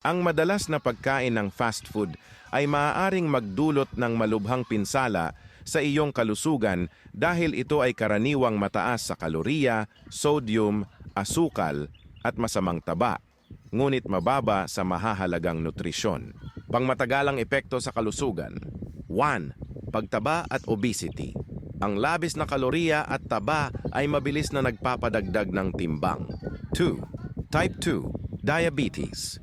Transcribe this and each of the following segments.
Ang madalas na pagkain ng fast food ay maaaring magdulot ng malubhang pinsala sa iyong kalusugan dahil ito ay karaniwang mataas sa kalorya, sodium, asukal at masamang taba, ngunit mababa sa mahahalagang nutrisyon. Pangmatagalang epekto sa kalusugan. 1. Pagtaba at obesity. Ang labis na kalorya at taba ay mabilis na nagpapadagdag ng timbang. 2. Type 2. Diabetes.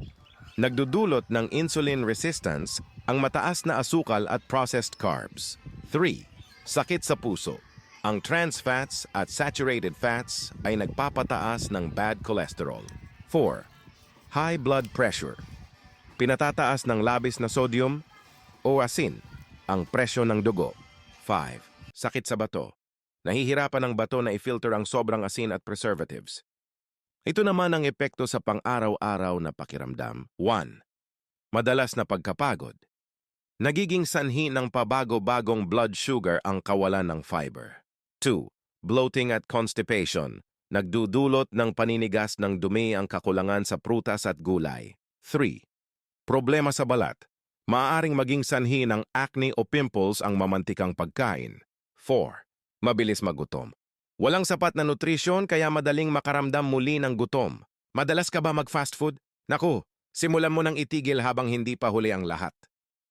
Nagdudulot ng insulin resistance ang mataas na asukal at processed carbs. 3. Sakit sa puso. Ang trans fats at saturated fats ay nagpapataas ng bad cholesterol. 4. High blood pressure. Pinatataas ng labis na sodium o asin ang presyo ng dugo. 5. Sakit sa bato. Nahihirapan ang bato na i-filter ang sobrang asin at preservatives. Ito naman ang epekto sa pang-araw-araw na pakiramdam. 1. Madalas na pagkapagod. Nagiging sanhi ng pabago-bagong blood sugar ang kawalan ng fiber. 2. Bloating at constipation. Nagdudulot ng paninigas ng dumi ang kakulangan sa prutas at gulay. 3. Problema sa balat. Maaaring maging sanhi ng acne o pimples ang mamantikang pagkain. 4. Mabilis magutom. Walang sapat na nutrisyon kaya madaling makaramdam muli ng gutom. Madalas ka ba mag-fast food? Naku, simulan mo nang itigil habang hindi pa huli ang lahat.